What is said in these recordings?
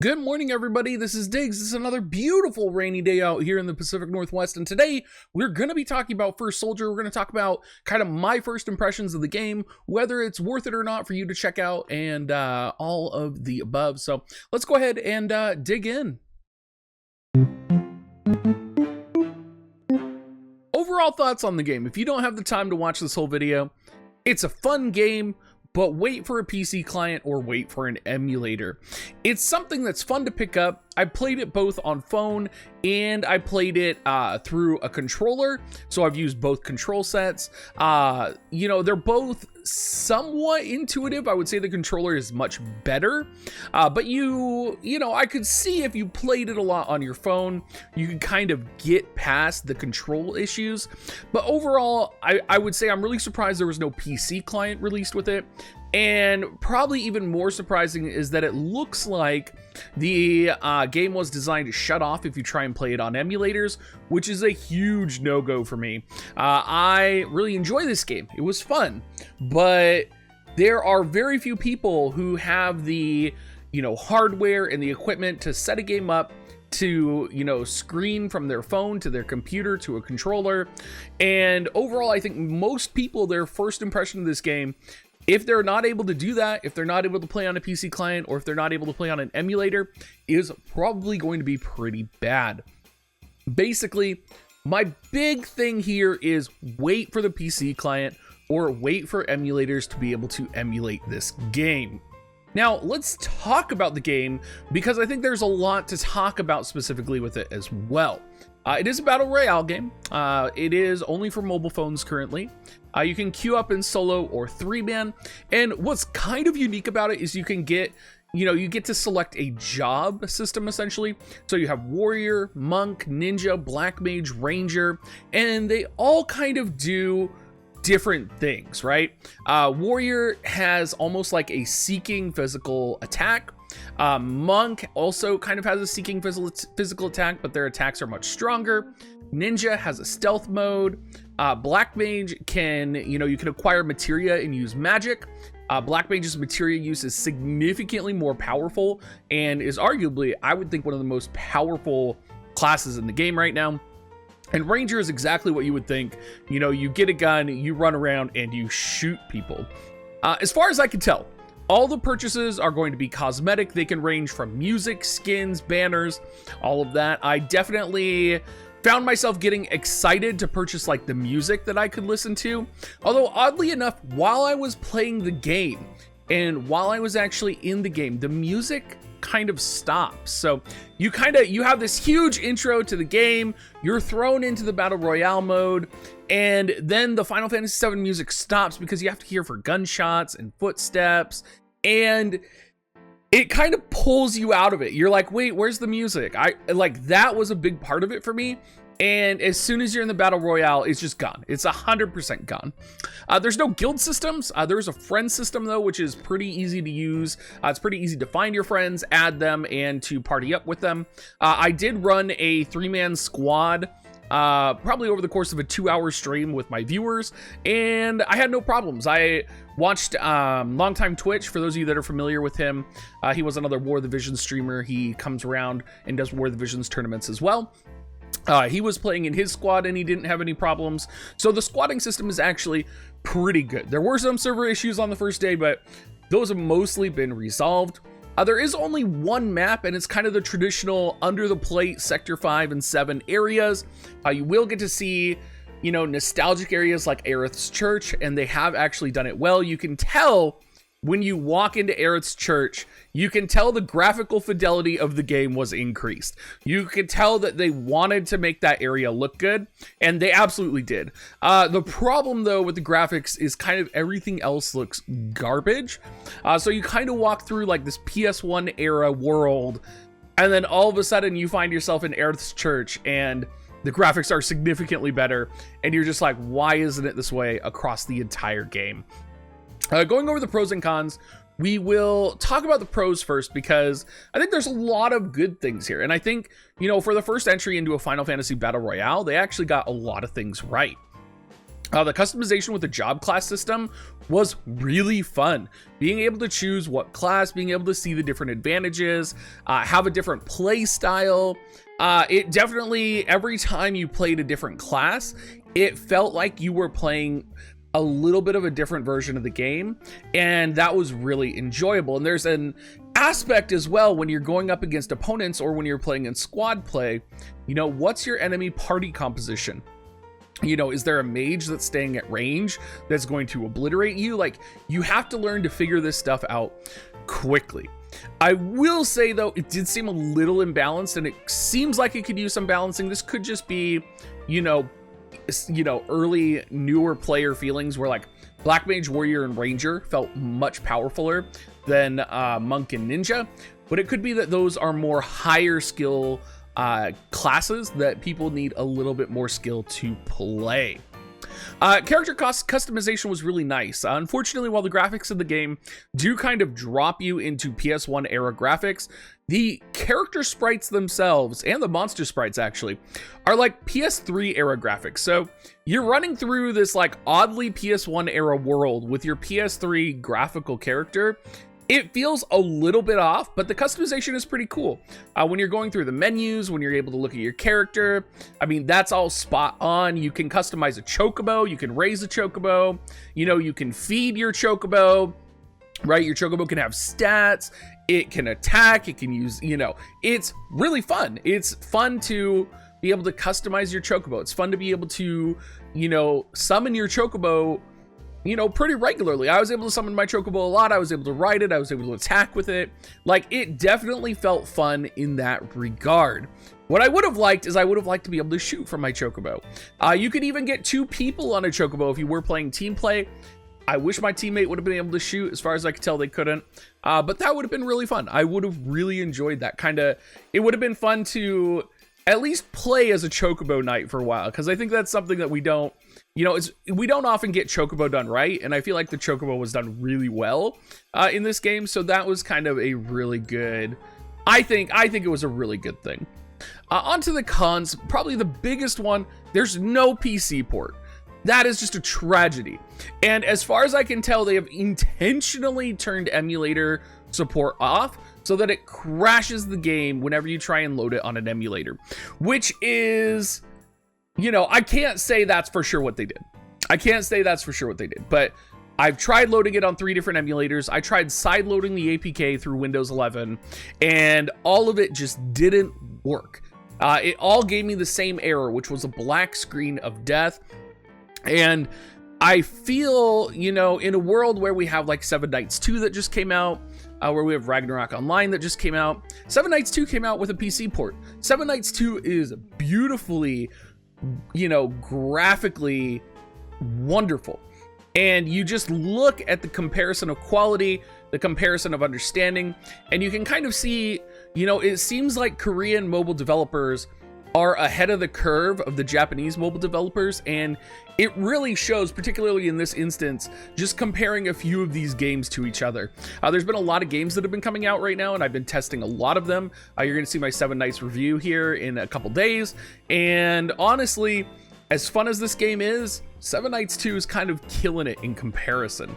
Good morning, everybody. This is Diggs. This is another beautiful rainy day out here in the Pacific Northwest. And today we're going to be talking about First Soldier. We're going to talk about kind of my first impressions of the game, whether it's worth it or not for you to check out, and all of the above. So let's go ahead and dig in. Overall thoughts on the game. If you don't have the time to watch this whole video, it's a fun game, but wait for a PC client or wait for an emulator. It's something that's fun to pick up. I played it both on phone and I played it through a controller. So I've used both control sets. They're both somewhat intuitive. I would say the controller is much better. But I could see if you played it a lot on your phone, you could kind of get past the control issues. But overall, I would say I'm really surprised there was no PC client released with it. And probably even more surprising is that it looks like the game was designed to shut off if you try and play it on emulators, which is a huge no-go for me. I really enjoy this game. It was fun, but there are very few people who have the hardware and the equipment to set a game up to screen from their phone to their computer to a controller. And overall, I think most people, their first impression of this game, if they're not able to do that, if they're not able to play on a PC client, or if they're not able to play on an emulator, is probably going to be pretty bad. Basically, my big thing here is wait for the PC client or wait for emulators to be able to emulate this game. Now, let's talk about the game, because I think there's a lot to talk about specifically with it as well. It is a battle royale game. It is only for mobile phones currently. You can queue up in solo or 3-man. And what's kind of unique about it is you can get, you get to select a job system essentially. So you have warrior, monk, ninja, black mage, ranger, and they all kind of do different things, right? Warrior has almost like a seeking physical attack. Monk also kind of has a seeking physical attack, but their attacks are much stronger. Ninja has a stealth mode. Black mage can, you can acquire materia and use magic. Black mage's materia use is significantly more powerful and is arguably, I would think, one of the most powerful classes in the game right now. And ranger is exactly what you would think. You get a gun, you run around, and you shoot people. As far as I can tell, all the purchases are going to be cosmetic. They can range from music, skins, banners, all of that. I definitely found myself getting excited to purchase like the music that I could listen to. Although oddly enough, while I was playing the game and while I was actually in the game, the music kind of stops. So you have this huge intro to the game, you're thrown into the battle royale mode, and then the Final Fantasy VII music stops because you have to hear for gunshots and footsteps, and it kind of pulls you out of it. You're like, wait, where's the music? That was a big part of it for me. And as soon as you're in the battle royale, it's just gone. It's 100% gone. There's no guild systems. There's a friend system though, which is pretty easy to use. It's pretty easy to find your friends, add them, and to party up with them. I did run a 3-man squad probably over the course of a 2-hour stream with my viewers, and I had no problems. I watched longtime Twitch, for those of you that are familiar with him. He was another War of the Visions streamer. He comes around and does War of the Visions tournaments as well. He was playing in his squad and he didn't have any problems. So the squatting system is actually pretty good. There were some server issues on the first day, but those have mostly been resolved. There is only one map, and it's kind of the traditional under the plate Sector 5 and 7 areas. You will get to see, nostalgic areas like Aerith's Church, and they have actually done it well. You can tell when you walk into Aerith's Church, you can tell the graphical fidelity of the game was increased. You can tell that they wanted to make that area look good, and they absolutely did. The problem, though, with the graphics is kind of everything else looks garbage. So you kind of walk through like this PS1 era world, and then all of a sudden you find yourself in Aerith's Church, and the graphics are significantly better, and you're just like, why isn't it this way across the entire game? Going over the pros and cons, we will talk about the pros first, because I think there's a lot of good things here. And I think, for the first entry into a Final Fantasy Battle Royale, they actually got a lot of things right. The customization with the job class system was really fun. Being able to choose what class, being able to see the different advantages, have a different play style. It definitely, every time you played a different class, it felt like you were playing a little bit of a different version of the game, and that was really enjoyable. And there's an aspect as well when you're going up against opponents or when you're playing in squad play, you know, what's your enemy party composition? You know, is there a mage that's staying at range that's going to obliterate you? Like, you have to learn to figure this stuff out quickly. I will say, though, it did seem a little imbalanced, and it seems like it could use some balancing. This could just be, you know, early, newer player feelings where, like, Black Mage, Warrior, and Ranger felt much powerfuler than Monk and Ninja. But it could be that those are more higher skill classes that people need a little bit more skill to play. Character customization was really nice. Unfortunately, while the graphics of the game do kind of drop you into PS1 era graphics, the character sprites themselves, and the monster sprites actually, are like PS3 era graphics. So you're running through this like oddly PS1 era world with your PS3 graphical character. It feels a little bit off, but the customization is pretty cool. When you're going through the menus, when you're able to look at your character, I mean, that's all spot on. You can customize a chocobo, you can raise a chocobo, you know, you can feed your chocobo, right? Your chocobo can have stats, it can attack, it can use, you know, it's really fun. It's fun to be able to customize your chocobo. It's fun to be able to, you know, summon your chocobo, you know, pretty regularly. I was able to summon my chocobo a lot. I was able to ride it. I was able to attack with it. Like, it definitely felt fun in that regard. What I would have liked is I would have liked to be able to shoot from my chocobo. You could even get 2 people on a chocobo if you were playing team play. I wish my teammate would have been able to shoot. As far as I could tell, they couldn't. But that would have been really fun. I would have really enjoyed that kind of. It would have been fun to at least play as a chocobo knight for a while, because I think that's something that we don't, you know, we don't often get chocobo done right, and I feel like the chocobo was done really well in this game, so that was kind of a really good, I think it was a really good thing. Onto the cons, probably the biggest one, there's no PC port. That is just a tragedy. And as far as I can tell, they have intentionally turned emulator support off so that it crashes the game whenever you try and load it on an emulator, which is, you know, I can't say that's for sure what they did. But I've tried loading it on 3 different emulators. I tried side loading the APK through Windows 11, and all of it just didn't work. It all gave me the same error, which was a black screen of death. And I feel, you know, in a world where we have like 7 Nights 2 that just came out, where we have Ragnarok Online that just came out, 7 Nights 2 came out with a PC port. 7 Nights 2 is beautifully, you know, graphically wonderful. And you just look at the comparison of quality, the comparison of understanding, and you can kind of see, you know, it seems like Korean mobile developers are ahead of the curve of the Japanese mobile developers, and it really shows, particularly in this instance, just comparing a few of these games to each other. There's been a lot of games that have been coming out right now, and I've been testing a lot of them. You're going to see my 7 Nights review here in a couple days, and honestly, as fun as this game is, 7 Nights 2 is kind of killing it in comparison.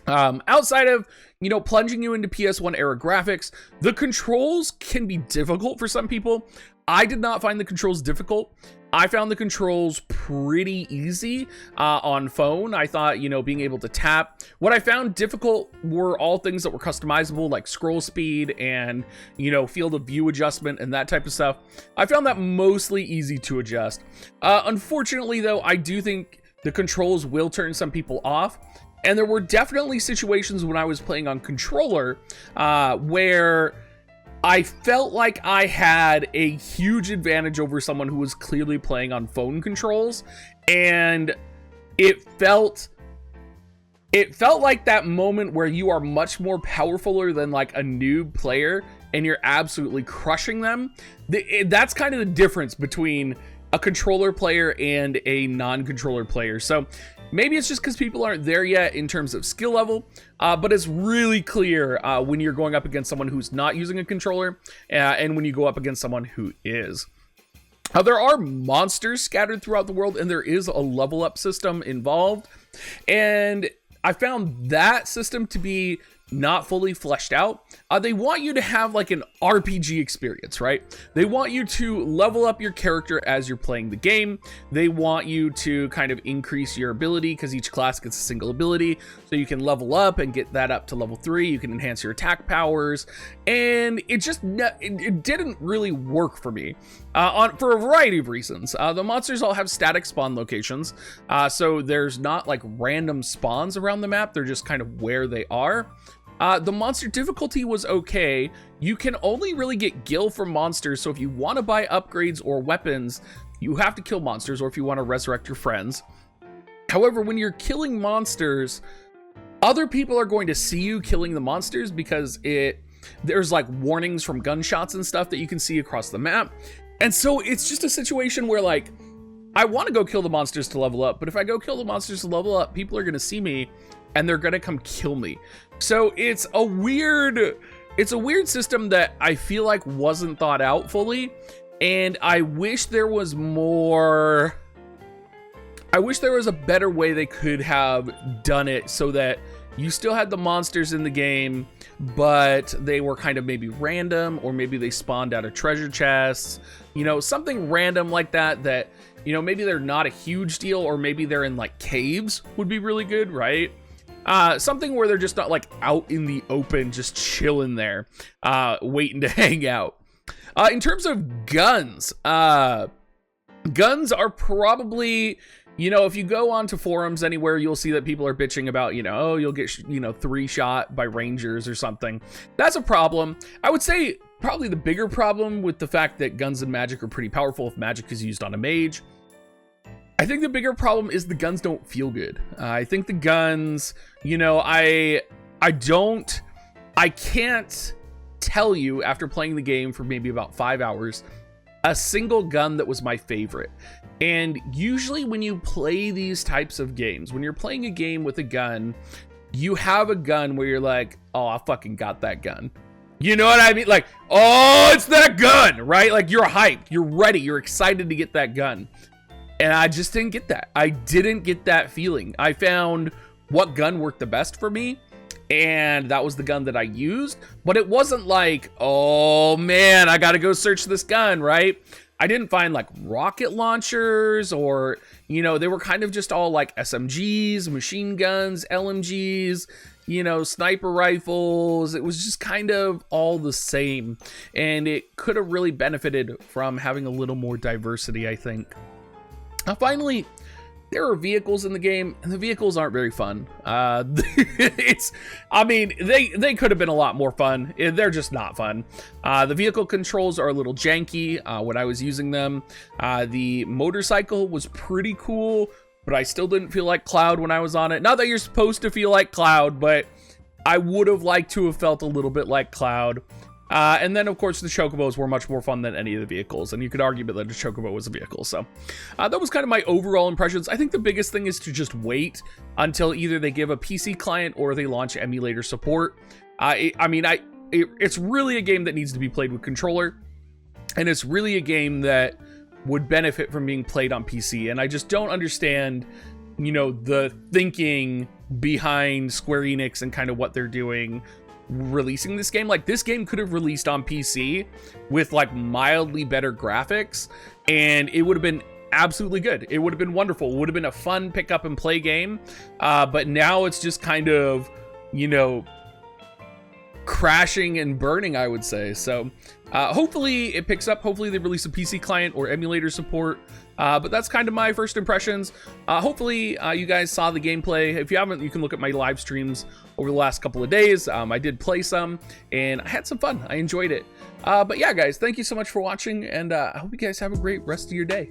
Outside of, you know, plunging you into PS1 era graphics, the controls can be difficult for some people. I did not find the controls difficult. I found the controls pretty easy on phone. I thought, you know, being able to tap. What I found difficult were all things that were customizable, like scroll speed and, you know, field of view adjustment and that type of stuff. I found that mostly easy to adjust. Unfortunately, though, I do think the controls will turn some people off. And there were definitely situations when I was playing on controller where I felt like I had a huge advantage over someone who was clearly playing on phone controls, and it felt like that moment where you are much more powerfuler than like a noob player and you're absolutely crushing them. That's kind of the difference between a controller player and a non-controller player. So maybe it's just because people aren't there yet in terms of skill level, but it's really clear when you're going up against someone who's not using a controller and when you go up against someone who is. There are monsters scattered throughout the world, and there is a level up system involved. And I found that system to be not fully fleshed out. They want you to have like an RPG experience, right? They want you to level up your character as you're playing the game. They want you to kind of increase your ability because each class gets a single ability. So you can level up and get that up to level 3. You can enhance your attack powers. And it didn't really work for me for a variety of reasons. The monsters all have static spawn locations. So there's not like random spawns around the map. They're just kind of where they are. The monster difficulty was okay. You can only really get gil from monsters, so if you want to buy upgrades or weapons, you have to kill monsters, or if you want to resurrect your friends. However, when you're killing monsters, other people are going to see you killing the monsters because there's like warnings from gunshots and stuff that you can see across the map. And so it's just a situation where like, I want to go kill the monsters to level up, but if I go kill the monsters to level up, people are going to see me and they're going to come kill me. So it's a weird system that I feel like wasn't thought out fully. And I wish there was more. I wish there was a better way they could have done it so that you still had the monsters in the game, but they were kind of maybe random, or maybe they spawned out of treasure chests, you know, something random like that, you know, maybe they're not a huge deal, or maybe they're in like caves would be really good, right? Something where they're just not like out in the open, just chilling there, waiting to hang out. In terms of guns, guns are probably, you know, if you go onto forums anywhere, you'll see that people are bitching about, you know, oh, you'll get, you know, 3-shot by rangers or something. That's a problem. I would say probably the bigger problem with the fact that guns and magic are pretty powerful if magic is used on a mage. I think the bigger problem is the guns don't feel good. I think the guns, you know, I can't tell you after playing the game for maybe about 5 hours, a single gun that was my favorite. And usually when you play these types of games, when you're playing a game with a gun, you have a gun where you're like, oh, I fucking got that gun. You know what I mean? Like, oh, it's that gun, right? Like you're hyped, you're ready, you're excited to get that gun. And I just didn't get that. I didn't get that feeling. I found what gun worked the best for me, and that was the gun that I used. But it wasn't like, oh man, I gotta go search this gun, right? I didn't find like rocket launchers, or, you know, they were kind of just all like SMGs, machine guns, LMGs, you know, sniper rifles. It was just kind of all the same. And it could have really benefited from having a little more diversity, I think. Finally, there are vehicles in the game, and the vehicles aren't very fun. I mean, they could have been a lot more fun. They're just not fun. The vehicle controls are a little janky when I was using them. The motorcycle was pretty cool, but I still didn't feel like Cloud when I was on it. Not that you're supposed to feel like Cloud, but I would have liked to have felt a little bit like Cloud. And then, of course, the chocobos were much more fun than any of the vehicles, and you could argue that a chocobo was a vehicle. So that was kind of my overall impressions. I think the biggest thing is to just wait until either they give a PC client or they launch emulator support. It's really a game that needs to be played with controller, and it's really a game that would benefit from being played on PC. And I just don't understand, you know, the thinking behind Square Enix and kind of what they're doing releasing this game. Like, this game could have released on PC with like mildly better graphics, and it would have been absolutely good. It would have been wonderful. It would have been a fun pick up and play game. But now it's just kind of, you know, crashing and burning, I would say. So hopefully it picks up. Hopefully they release a PC client or emulator support. But that's kind of my first impressions. Hopefully you guys saw the gameplay. If you haven't, you can look at my live streams over the last couple of days. I did play some, and I had some fun. I enjoyed it. But yeah, guys, thank you so much for watching, and I hope you guys have a great rest of your day.